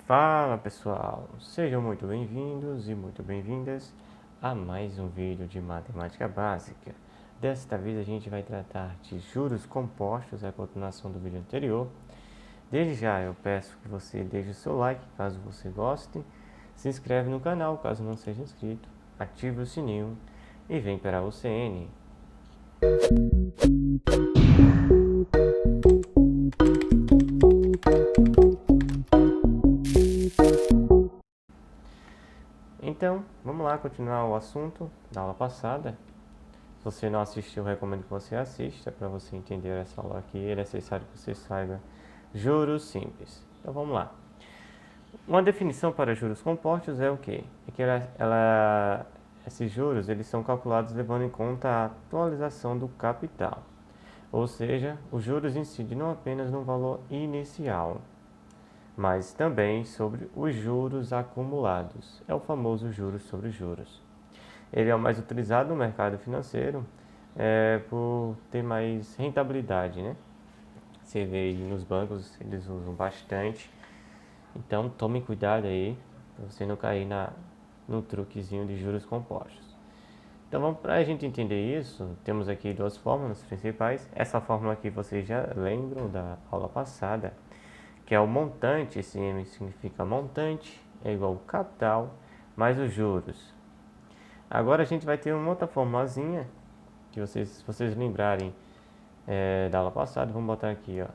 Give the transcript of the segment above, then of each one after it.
Fala pessoal, sejam muito bem-vindos e muito bem-vindas a mais um vídeo de matemática básica. Desta vez a gente vai tratar de juros compostos, a continuação do vídeo anterior. Desde já eu peço que você deixe o seu like caso você goste, se inscreve no canal caso não seja inscrito, ative o sininho e vem para o CN. Então, vamos lá continuar o assunto da aula passada. Se você não assistiu, eu recomendo que você assista para você entender essa aula aqui. É necessário que você saiba juros simples. Então, vamos lá. Uma definição para juros compostos é o quê? É que esses juros eles são calculados levando em conta a atualização do capital. Ou seja, os juros incidem não apenas no valor inicial, mas também sobre os juros acumulados. É o famoso juros sobre juros. Ele é o mais utilizado no mercado financeiro por ter mais rentabilidade, né? Você vê aí nos bancos, eles usam bastante. Então, tome cuidado aí, para você não cair no truquezinho de juros compostos. Então, para a gente entender isso, temos aqui duas fórmulas principais. Essa fórmula aqui vocês já lembram da aula passada, que é o montante, esse M significa montante, é igual ao capital, mais os juros. Agora a gente vai ter uma outra formulazinha, que se vocês lembrarem da aula passada, vamos botar aqui, ó.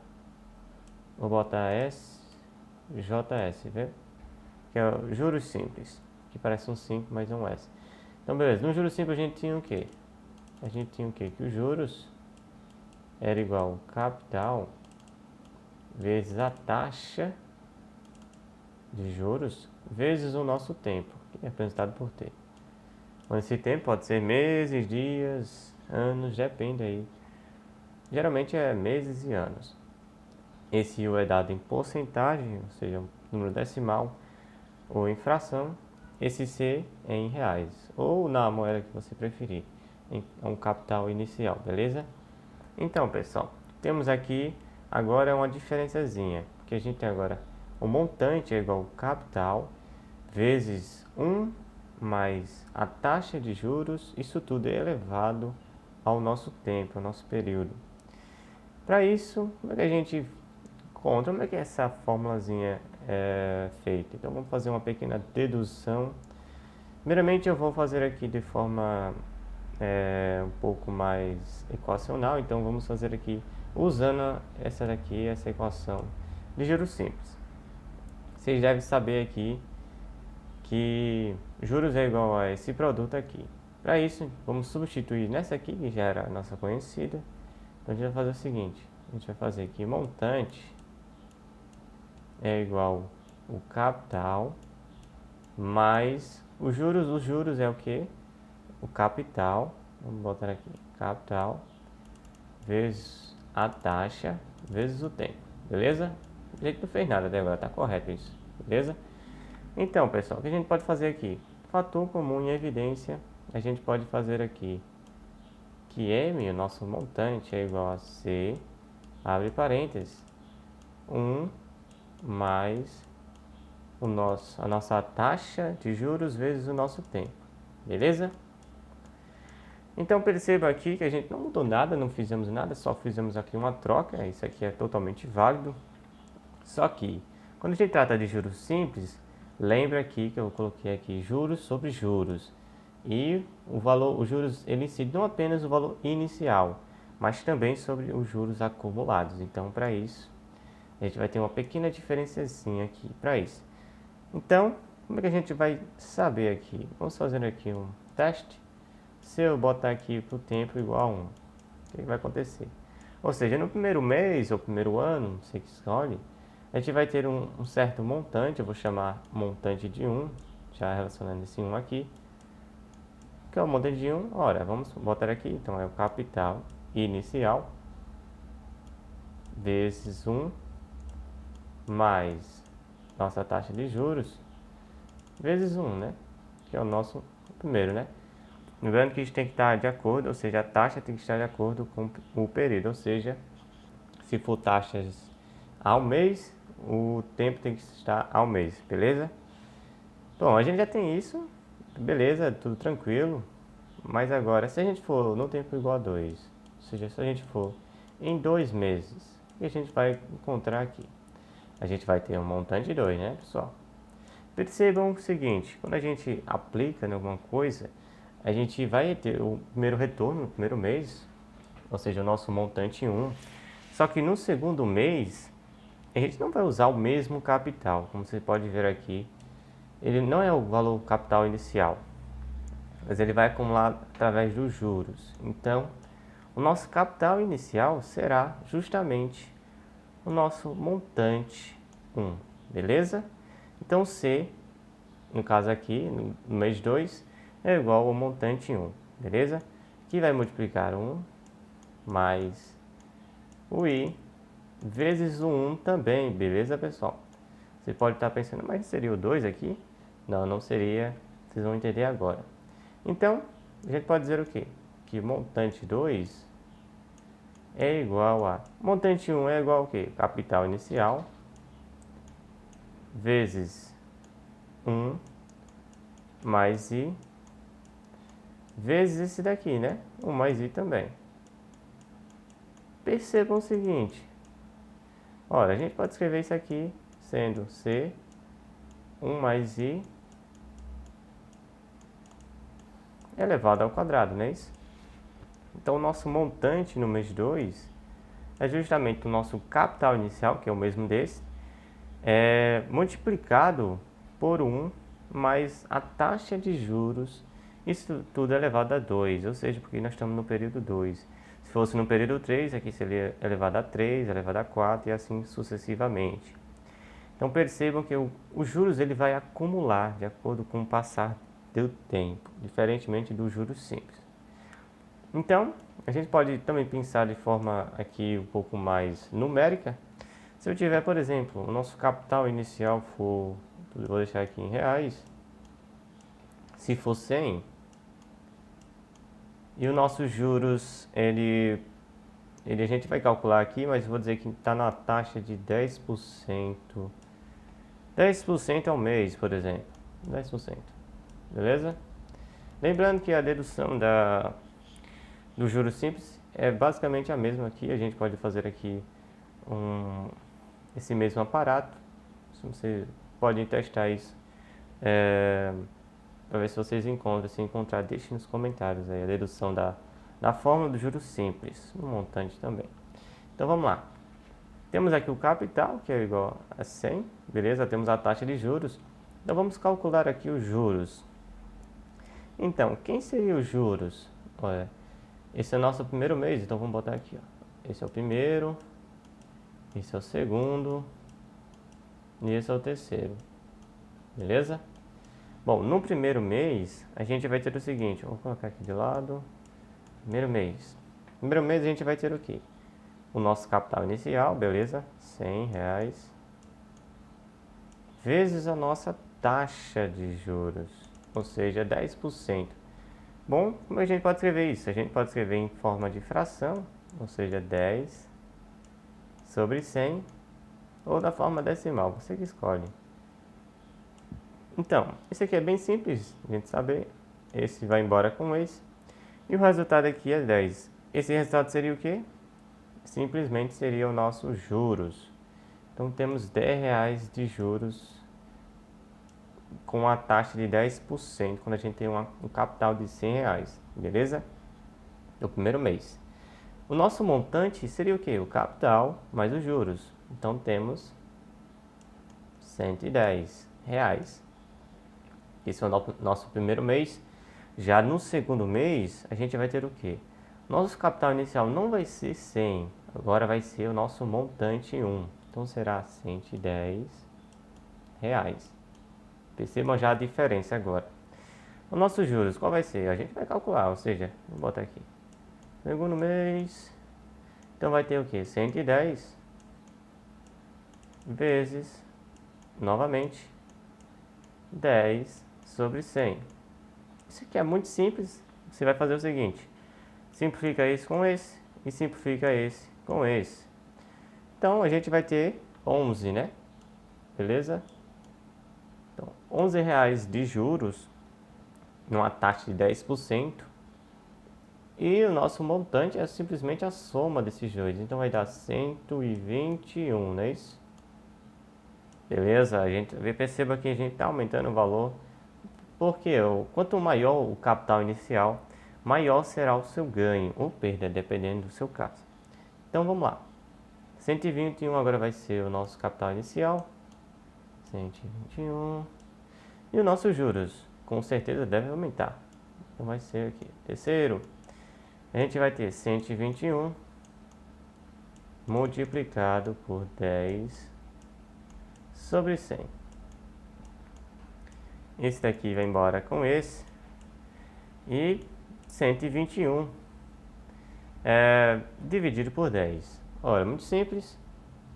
Vou botar SJS, vê? Que é o juros simples, que parece um 5, mas é um S. Então, beleza, no juros simples a gente tinha o quê? A gente tinha o quê? Que os juros era igual ao capital vezes a taxa de juros vezes o nosso tempo, que é representado por T. Então, esse tempo pode ser meses, dias, anos, depende aí. Geralmente é meses e anos. Esse U é dado em porcentagem, ou seja, número decimal ou em fração. Esse C é em reais, ou na moeda que você preferir, é um capital inicial, beleza? Então, pessoal, temos aqui agora uma diferençazinha, que a gente tem agora o montante é igual ao capital vezes 1 mais a taxa de juros, isso tudo é elevado ao nosso tempo, ao nosso período. Para isso, como é que a gente conta, como é que essa formulazinha é feita? Então, vamos fazer uma pequena dedução. Primeiramente, eu vou fazer aqui de forma um pouco mais equacional, então vamos fazer aqui usando essa daqui, essa equação de juros simples. Vocês devem saber aqui que juros é igual a esse produto aqui. Para isso, vamos substituir nessa aqui, que já era a nossa conhecida. Então, a gente vai fazer o seguinte, a gente vai fazer aqui montante é igual o capital mais os juros é o que? O capital, vamos botar aqui, capital vezes a taxa vezes o tempo, beleza? A gente não fez nada até agora, tá correto isso, beleza? Então, pessoal, o que a gente pode fazer aqui? Fator comum em evidência, a gente pode fazer aqui que M, o nosso montante, é igual a C, abre parênteses, 1 mais a nossa taxa de juros vezes o nosso tempo, beleza? Então perceba aqui que a gente não mudou nada, não fizemos nada, só fizemos aqui uma troca, isso aqui é totalmente válido. Só que, quando a gente trata de juros simples, lembra aqui que eu coloquei aqui juros sobre juros. E os juros, ele incide não apenas o valor inicial, mas também sobre os juros acumulados. Então, para isso, a gente vai ter uma pequena diferençazinha aqui para isso. Então, como é que a gente vai saber aqui? Vamos fazer aqui um teste. Se eu botar aqui para o tempo igual a 1, o que vai acontecer? Ou seja, no primeiro mês ou primeiro ano, você que escolhe, a gente vai ter um certo montante, eu vou chamar montante de 1, já relacionando esse 1 aqui, que é o montante de 1, ora, vamos botar aqui, então é o capital inicial, vezes 1, mais nossa taxa de juros, vezes 1, né? Que é o nosso primeiro, né? Lembrando que isso tem que estar de acordo, ou seja, a taxa tem que estar de acordo com o período, ou seja, se for taxas ao mês, o tempo tem que estar ao mês, beleza? Bom, a gente já tem isso, beleza, tudo tranquilo. Mas agora, se a gente for no tempo igual a 2, ou seja, se a gente for em 2 meses, o que a gente vai encontrar aqui? A gente vai ter um montante de 2, né, pessoal? Percebam o seguinte, quando a gente aplica em alguma coisa, a gente vai ter o primeiro retorno no primeiro mês, ou seja, o nosso montante 1. Só que no segundo mês, a gente não vai usar o mesmo capital, como você pode ver aqui. Ele não é o valor capital inicial, mas ele vai acumular através dos juros. Então, o nosso capital inicial será justamente o nosso montante 1, beleza? Então, C, no caso aqui, no mês 2, é igual ao montante 1, beleza? Que vai multiplicar 1 mais o I vezes o 1 também, beleza, pessoal? Você pode estar pensando, mas seria o 2 aqui? Não, não seria, vocês vão entender agora. Então, a gente pode dizer o quê? Que montante 2 é igual a... Montante 1 é igual ao quê? Capital inicial vezes 1 mais I vezes esse daqui, né? 1 mais I também. Percebam o seguinte. Olha, a gente pode escrever isso aqui sendo C 1 mais I elevado ao quadrado, não é isso? Então, o nosso montante no mês 2 é justamente o nosso capital inicial, que é o mesmo desse, multiplicado por 1 mais a taxa de juros, isso tudo elevado a 2, ou seja, porque nós estamos no período 2. Se fosse no período 3, aqui seria elevado a 3, elevado a 4 e assim sucessivamente. Então percebam que os juros ele vai acumular de acordo com o passar do tempo, diferentemente dos juros simples. Então, a gente pode também pensar de forma aqui um pouco mais numérica. Se eu tiver, por exemplo, o nosso capital inicial for, vou deixar aqui em reais, se for 100, e o nosso juros, ele a gente vai calcular aqui, mas vou dizer que está na taxa de 10%. 10% ao mês, por exemplo. 10%. Beleza? Lembrando que a dedução do juros simples é basicamente a mesma aqui. A gente pode fazer aqui esse mesmo aparato. Você pode testar isso para ver se vocês encontram. Se encontrar, deixe nos comentários aí a dedução da fórmula do juros simples, no montante também. Então vamos lá. Temos aqui o capital, que é igual a 100, beleza? Temos a taxa de juros. Então vamos calcular aqui os juros. Então, quem seria os juros? Olha, esse é o nosso primeiro mês, então vamos botar aqui, ó. Esse é o primeiro, esse é o segundo e esse é o terceiro, beleza? Bom, no primeiro mês, a gente vai ter o seguinte, vou colocar aqui de lado, primeiro mês. No primeiro mês a gente vai ter o quê? O nosso capital inicial, beleza? R$100, vezes a nossa taxa de juros, ou seja, 10%. Bom, como a gente pode escrever isso? A gente pode escrever em forma de fração, ou seja, 10 sobre 100, ou da forma decimal, você que escolhe. Então, esse aqui é bem simples, a gente saber. Esse vai embora com esse. E o resultado aqui é 10. Esse resultado seria o quê? Simplesmente seria o nosso juros. Então, temos R$10 de juros com a taxa de 10% quando a gente tem um capital de R$100, beleza? No primeiro mês. O nosso montante seria o quê? O capital mais os juros. Então, temos R$110. Esse é o nosso primeiro mês. Já no segundo mês, a gente vai ter o quê? Nosso capital inicial não vai ser 100, agora vai ser o nosso montante 1. Então será R$110. Percebam já a diferença agora. O nosso juros, qual vai ser? A gente vai calcular, ou seja, vou botar aqui. Segundo mês, então vai ter o quê? 110 vezes, novamente, 10 sobre 100. Isso aqui é muito simples. Você vai fazer o seguinte. Simplifica esse com esse e simplifica esse com esse. Então, a gente vai ter 11, né? beleza? Então, R$ 11 de juros, numa taxa de 10%, e o nosso montante é simplesmente a soma desses dois, então vai dar 121, não é isso? Beleza? Perceba que a gente está aumentando o valor, porque quanto maior o capital inicial, maior será o seu ganho ou perda, dependendo do seu caso. Então vamos lá. 121 agora vai ser o nosso capital inicial. 121. E o nosso juros, com certeza, deve aumentar. Então vai ser aqui. Terceiro, a gente vai ter 121 multiplicado por 10 sobre 100. Esse daqui vai embora com esse. E 121 dividido por 10. Olha, muito simples.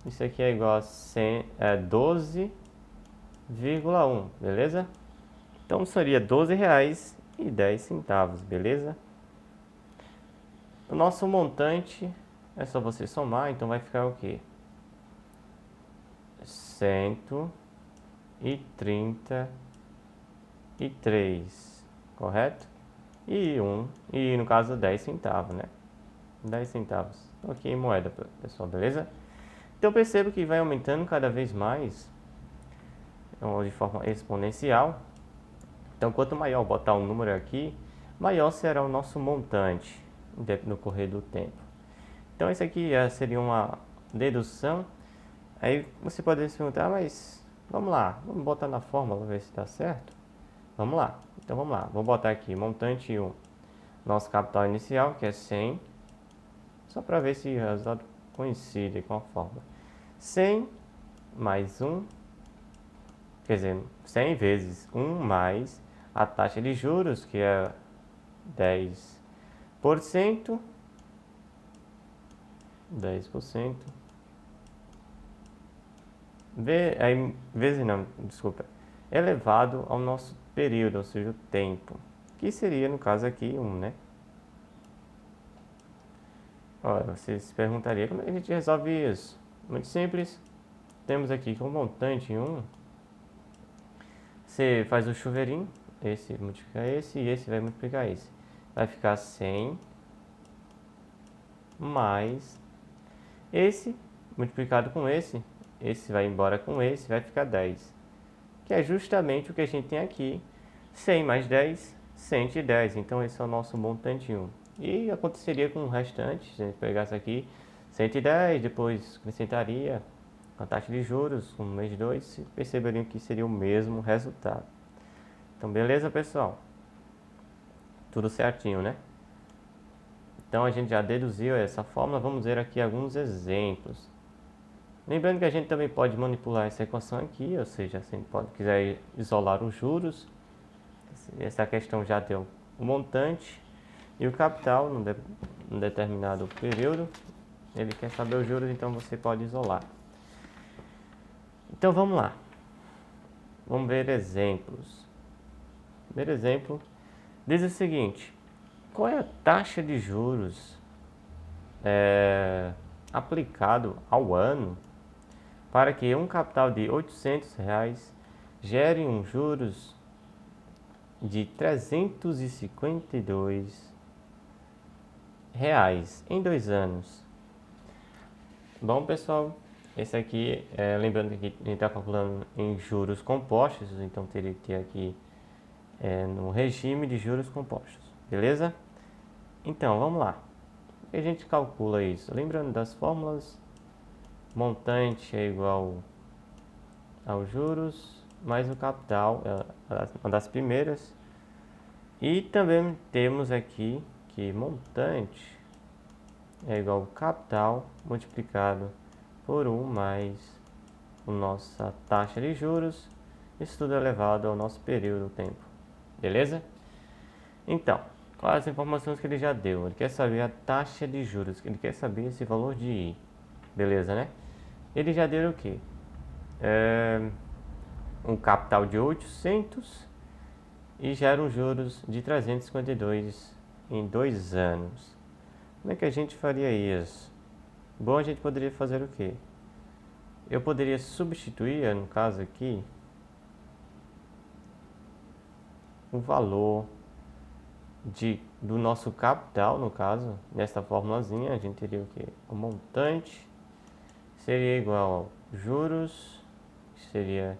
Isso aqui é igual a 12,1, beleza? Então seria R$ 12,10, beleza? O nosso montante é só você somar, então vai ficar o quê? 133, correto? E no caso 10 centavos, né? 10 centavos. Ok, moeda, pessoal, beleza? Então percebo que vai aumentando cada vez mais, de forma exponencial. Então quanto maior botar um número aqui, maior será o nosso montante no correr do tempo. Então isso aqui seria uma dedução. Aí você pode se perguntar, mas vamos lá, vamos botar na fórmula ver se dá certo? Vamos lá, então vamos lá, vou botar aqui montante 1, nosso capital inicial que é 100, só para ver se o resultado coincide com a fórmula. 100 mais 1, quer dizer, 100 vezes 1 mais a taxa de juros, que é 10%, 10%, vezes não, desculpa, elevado ao nosso período, ou seja, o tempo, que seria, no caso aqui, 1, né? Olha, você se perguntaria, como é que a gente resolve isso? Muito simples, temos aqui que o montante 1, você faz o chuveirinho, esse multiplica esse e esse vai multiplicar esse. Vai ficar 100 mais esse multiplicado com esse vai embora com esse, vai ficar 10. Que é justamente o que a gente tem aqui. 100 mais 10, 110. Então esse é o nosso montante 1. E aconteceria com o restante, se a gente pegasse aqui 110, depois acrescentaria a taxa de juros no mês 2, perceberiam que seria o mesmo resultado. Então beleza, pessoal? Tudo certinho, né? Então a gente já deduziu essa fórmula, vamos ver aqui alguns exemplos. Lembrando que a gente também pode manipular essa equação aqui, ou seja, se a gente quiser isolar os juros, essa questão já deu o montante e o capital num determinado período, ele quer saber os juros, então você pode isolar. Então vamos lá, vamos ver exemplos. O primeiro exemplo diz o seguinte: qual é a taxa de juros aplicado ao ano para que um capital de R$ 800 gere um juros de R$ 352 em 2 anos? Bom, pessoal, esse aqui, lembrando que a gente está calculando em juros compostos, então teria que ter aqui no regime de juros compostos, beleza? Então, vamos lá. A gente calcula isso. Lembrando das fórmulas, montante é igual aos juros, mais o capital, uma das primeiras. E também temos aqui que montante é igual ao capital multiplicado por 1 mais a nossa taxa de juros. Isso tudo é elevado ao nosso período do tempo. Beleza? Então, quais as informações que ele já deu? Ele quer saber a taxa de juros, ele quer saber esse valor de I. Beleza, né? Ele já deu o quê? Um capital de 800 e gera um juros de 352 em 2 anos. Como é que a gente faria isso? Bom, a gente poderia fazer o quê? eu poderia substituir, no caso aqui, o valor do nosso capital, no caso, nessa formulazinha, a gente teria o que? O montante seria igual ao juros, que seria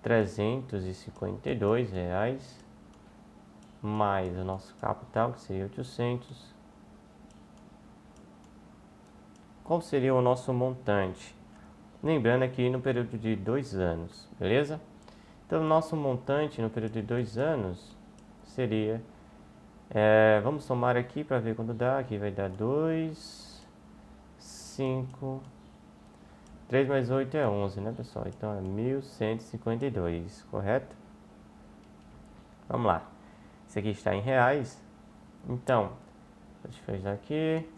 R$ 352, mais o nosso capital, que seria 800. Qual seria o nosso montante? Lembrando aqui no período de 2 anos, beleza? Então, o nosso montante no período de 2 anos seria... vamos somar aqui para ver quando dá. Aqui vai dar 2, 5... 3 mais 8 é 11, né, pessoal? Então, é 1.152, correto? Vamos lá. Isso aqui está em reais. Então, deixa eu fechar aqui.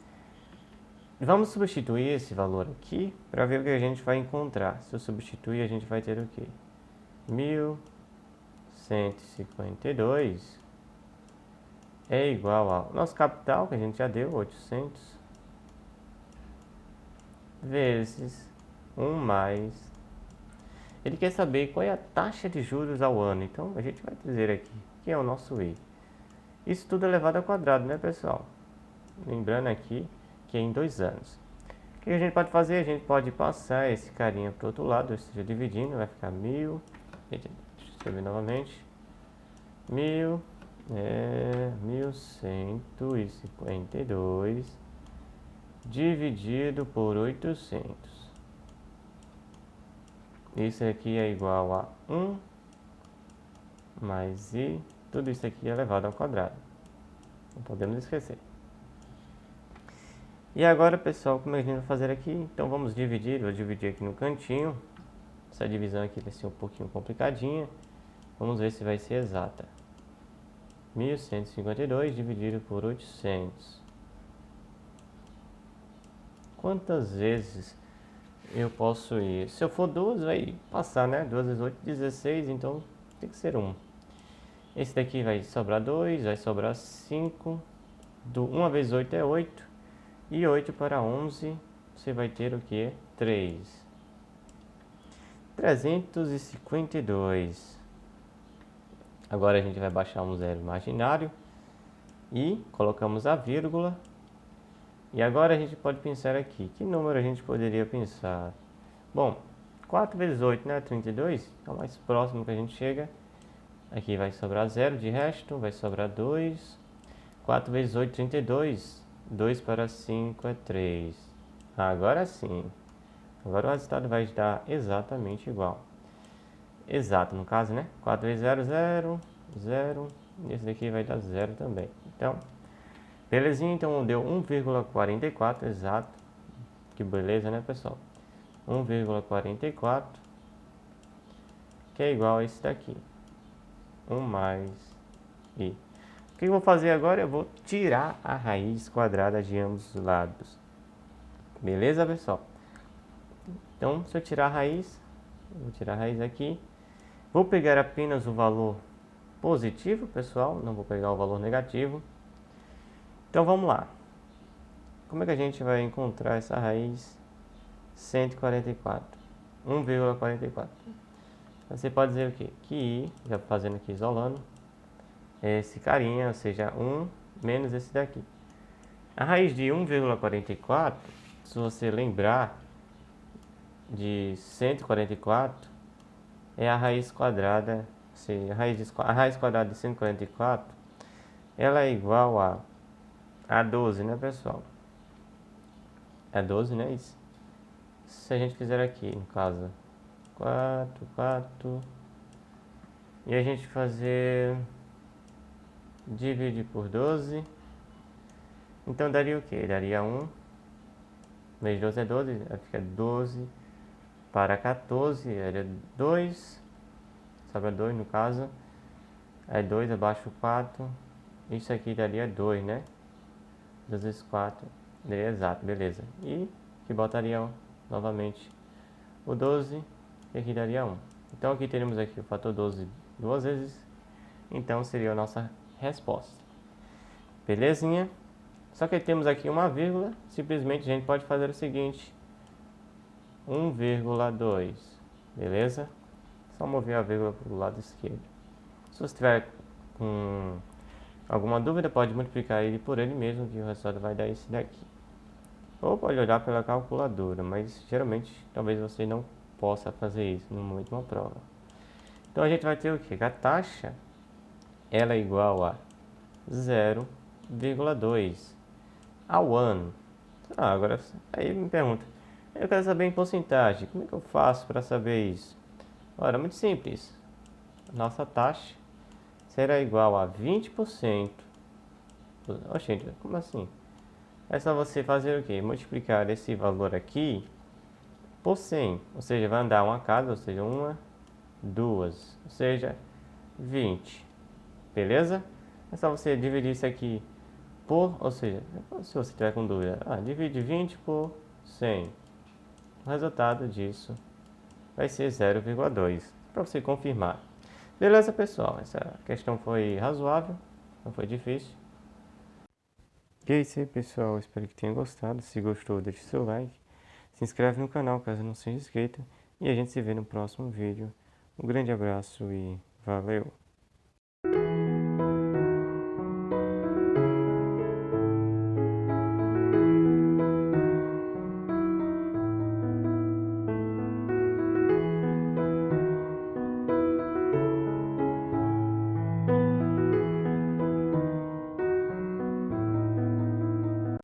Vamos substituir esse valor aqui para ver o que a gente vai encontrar. Se eu substituir, a gente vai ter o quê? 1.152 é igual ao nosso capital, que a gente já deu, 800, vezes 1 mais... Ele quer saber qual é a taxa de juros ao ano. Então, a gente vai dizer aqui, que é o nosso I. Isso tudo é elevado ao quadrado, né, pessoal? Lembrando aqui que é em 2 anos. O que a gente pode fazer? A gente pode passar esse carinha para o outro lado, ou seja, dividindo, vai ficar 1.000... Deixa eu escrever novamente. 1.152 dividido por 800. Isso aqui é igual a 1 mais I. Tudo isso aqui é elevado ao quadrado. Não podemos esquecer. E agora, pessoal, como a gente vai fazer aqui? Então vamos dividir. Vou dividir aqui no cantinho. Essa divisão aqui vai ser um pouquinho complicadinha. Vamos ver se vai ser exata. 1.152 dividido por 800. Quantas vezes eu posso ir? Se eu for 2, vai passar, né? 2 vezes 8, 16, então tem que ser 1. Esse daqui vai sobrar 2, vai sobrar 5. 1 vezes 8 é 8. E 8 para 11, você vai ter o que? 3. 352. Agora a gente vai baixar um zero imaginário e colocamos a vírgula. E agora a gente pode pensar aqui. Que número a gente poderia pensar? Bom, 4 vezes 8, né? 32. É o mais próximo que a gente chega. Aqui vai sobrar 0 de resto, vai sobrar 2. 4 vezes 8, 32. 2 para 5 é 3. Agora sim. Agora o resultado vai dar exatamente igual. Exato, no caso, né? 4 vezes 0, 0, 0. Esse daqui vai dar 0 também. Então, belezinha. Então, deu 1,44, exato. Que beleza, né, pessoal? 1,44, que é igual a esse daqui. 1 mais I. O que eu vou fazer agora? Eu vou tirar a raiz quadrada de ambos os lados. Beleza, pessoal? Então, se eu tirar a raiz, vou tirar a raiz aqui. Vou pegar apenas o valor positivo, pessoal. Não vou pegar o valor negativo. Então, vamos lá. Como é que a gente vai encontrar essa raiz 144? 1,44. Você pode dizer o quê? Que I, já fazendo aqui, isolando, esse carinha, ou seja, 1 menos esse daqui. A raiz de 1,44, se você lembrar de 144, é a raiz quadrada, a raiz quadrada de 144, ela é igual a 12, né, pessoal? É 12, né? Isso. Se a gente fizer aqui, no caso, 4, e a gente fazer... divide por 12. Então daria o que? Daria 1 vezes 12 é 12. Fica 12 para 14. Era 2. Sobra 2 no caso. Aí 2 abaixo 4. Isso aqui daria 2, né? 2 vezes 4. Daria exato, beleza. E que botaria novamente o 12. E aqui daria 1. Então aqui teremos aqui o fator 12 duas vezes. Então seria a nossa resposta. Belezinha? Só que temos aqui uma vírgula. Simplesmente a gente pode fazer o seguinte. 1,2. Beleza? Só mover a vírgula para o lado esquerdo. Se você tiver com alguma dúvida, pode multiplicar ele por ele mesmo, que o resultado vai dar esse daqui. Ou pode olhar pela calculadora, mas geralmente talvez você não possa fazer isso no momento de uma prova. Então a gente vai ter o que? A taxa ela é igual a 0,2 ao ano. Agora aí me pergunta, eu quero saber em porcentagem, como é que eu faço para saber isso? Ora, muito simples. Nossa taxa será igual a 20%. Oxente, como assim? É só você fazer o quê? Multiplicar esse valor aqui por 100. Ou seja, vai andar uma casa, ou seja, uma, duas, ou seja, 20. Beleza? É só você dividir isso aqui por, ou seja, se você tiver com dúvida, divide 20 por 100. O resultado disso vai ser 0,2. Para você confirmar. Beleza, pessoal? Essa questão foi razoável, não foi difícil. E é isso aí, pessoal. Espero que tenha gostado. Se gostou, deixe seu like. Se inscreve no canal caso não seja inscrito. E a gente se vê no próximo vídeo. Um grande abraço e valeu!